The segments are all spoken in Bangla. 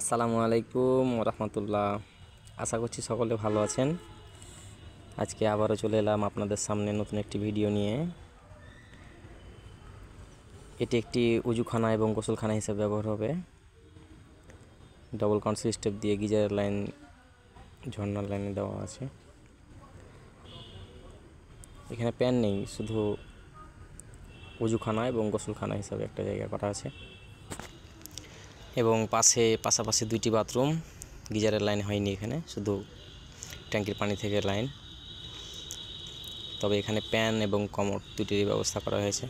আসসালামু আলাইকুম রহমতুল্লাহ। আশা করছি সকলে ভালো আছেন। আজকে আবারও চলে এলাম আপনাদের সামনে নতুন একটি ভিডিও নিয়ে। এটি একটি উজুখানা এবং গোসলখানা হিসেবে ব্যবহার হবে। ডবল কাউন্সিল স্টেপ দিয়ে গিজারের লাইন ঝর্ণার লাইনে দেওয়া আছে। এখানে প্যান নেই, শুধু উজুখানা এবং গোসলখানা হিসাবে একটা জায়গা করা আছে এবং পাশাপাশি দুইটি বাথরুম। গিজারের লাইন হয়নি এখানে, শুধু ট্যাঙ্কির পানি থেকে লাইন। তবে এখানে প্যান এবং কমোড দুটির ব্যবস্থা করা হয়েছে।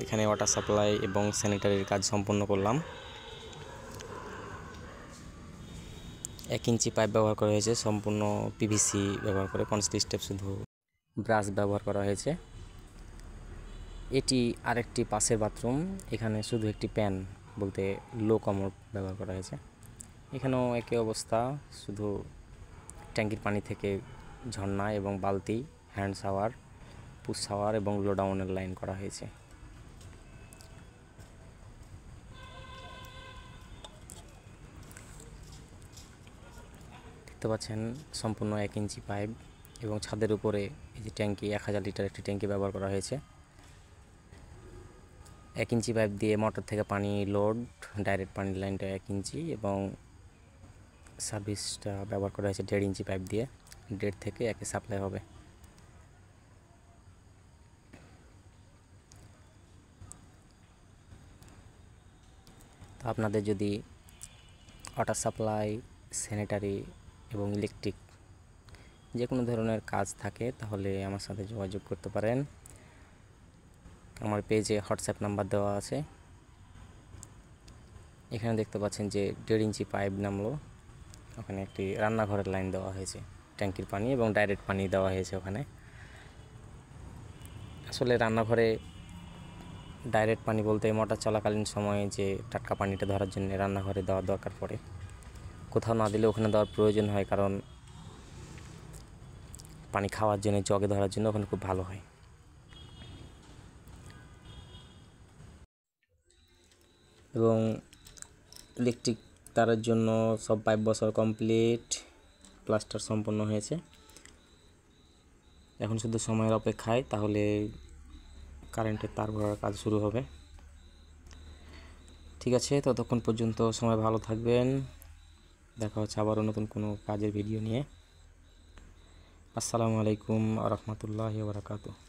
এখানে ওয়াটার সাপ্লাই এবং স্যানিটারির কাজ সম্পন্ন করলাম। 1 ইঞ্চি পাইপ ব্যবহার করা হয়েছে, সম্পূর্ণ পিভিসি ব্যবহার করে। কনসিল স্টেপ শুধু ব্রাশ ব্যবহার করা হয়েছে। এটি আরেকটি পাশের বাথরুম। এখানে শুধু একটি প্যান বলতে লো কমোড ব্যবহার করা হয়েছে। এখানেও একই অবস্থা, শুধু ট্যাঙ্কির পানি থেকে ঝর্ণা এবং বালতি, হ্যান্ড শাওয়ার, পুশ শাওয়ার এবং লো ডাউনের লাইন করা হয়েছে। দেখতে পাচ্ছেন সম্পূর্ণ 1 ইঞ্চি পাইপ এবং ছাদের উপরে এই যে ট্যাঙ্কি, 1000 লিটার একটি ট্যাঙ্কি ব্যবহার করা হয়েছে। 1 ইঞ্চি পাইপ দিয়ে মোটর থেকে পানি লোড, ডাইরেক্ট পানির লাইনটা 1 ইঞ্চি এবং সার্ভিসটা ব্যবহার করা হয়েছে 1.5 ইঞ্চি পাইপ দিয়ে। 1.5 থেকে 1 সাপ্লাই হবে। তো আপনাদের যদি ওয়াটার সাপ্লাই, স্যানিটারি এবং ইলেকট্রিক যে কোনো ধরনের কাজ থাকে তাহলে আমার সাথে যোগাযোগ করতে পারেন। আমার পেজে হোয়াটসঅ্যাপ নাম্বার দেওয়া আছে। এখানে দেখতে পাচ্ছেন যে 1.5 ইঞ্চি পাইপ নামলো। ওখানে একটি রান্নাঘরের লাইন দেওয়া হয়েছে, ট্যাঙ্কির পানি এবং ডাইরেক্ট পানি দেওয়া হয়েছে ওখানে। আসলে রান্নাঘরে ডাইরেক্ট পানি বলতে মোটর চলাকালীন সময়ে যে টাটকা পানিটা ধরার জন্য রান্নাঘরে দেওয়ার দরকার পড়ে। কোথাও না দিলে ওখানে দেওয়ার প্রয়োজন হয়, কারণ পানি খাওয়ার জন্য, জগে ধরার জন্য ওখানে খুব ভালো হয়। এবং ইলেকট্রিক তারের জন্য সব পাইপ বসানো কমপ্লিট, প্লাস্টার সম্পন্ন হয়েছে। এখন শুধু সময়ের অপেক্ষায়, তাহলে কারেন্টের তার ভরার কাজ শুরু হবে। ঠিক আছে, ততক্ষণ পর্যন্ত সবাই ভালো থাকবেন। দেখা হচ্ছে আবারও নতুন কোনো কাজের ভিডিও নিয়ে। আসসালামু আলাইকুম ওয়া রাহমাতুল্লাহি ওয়া বারাকাতুহু।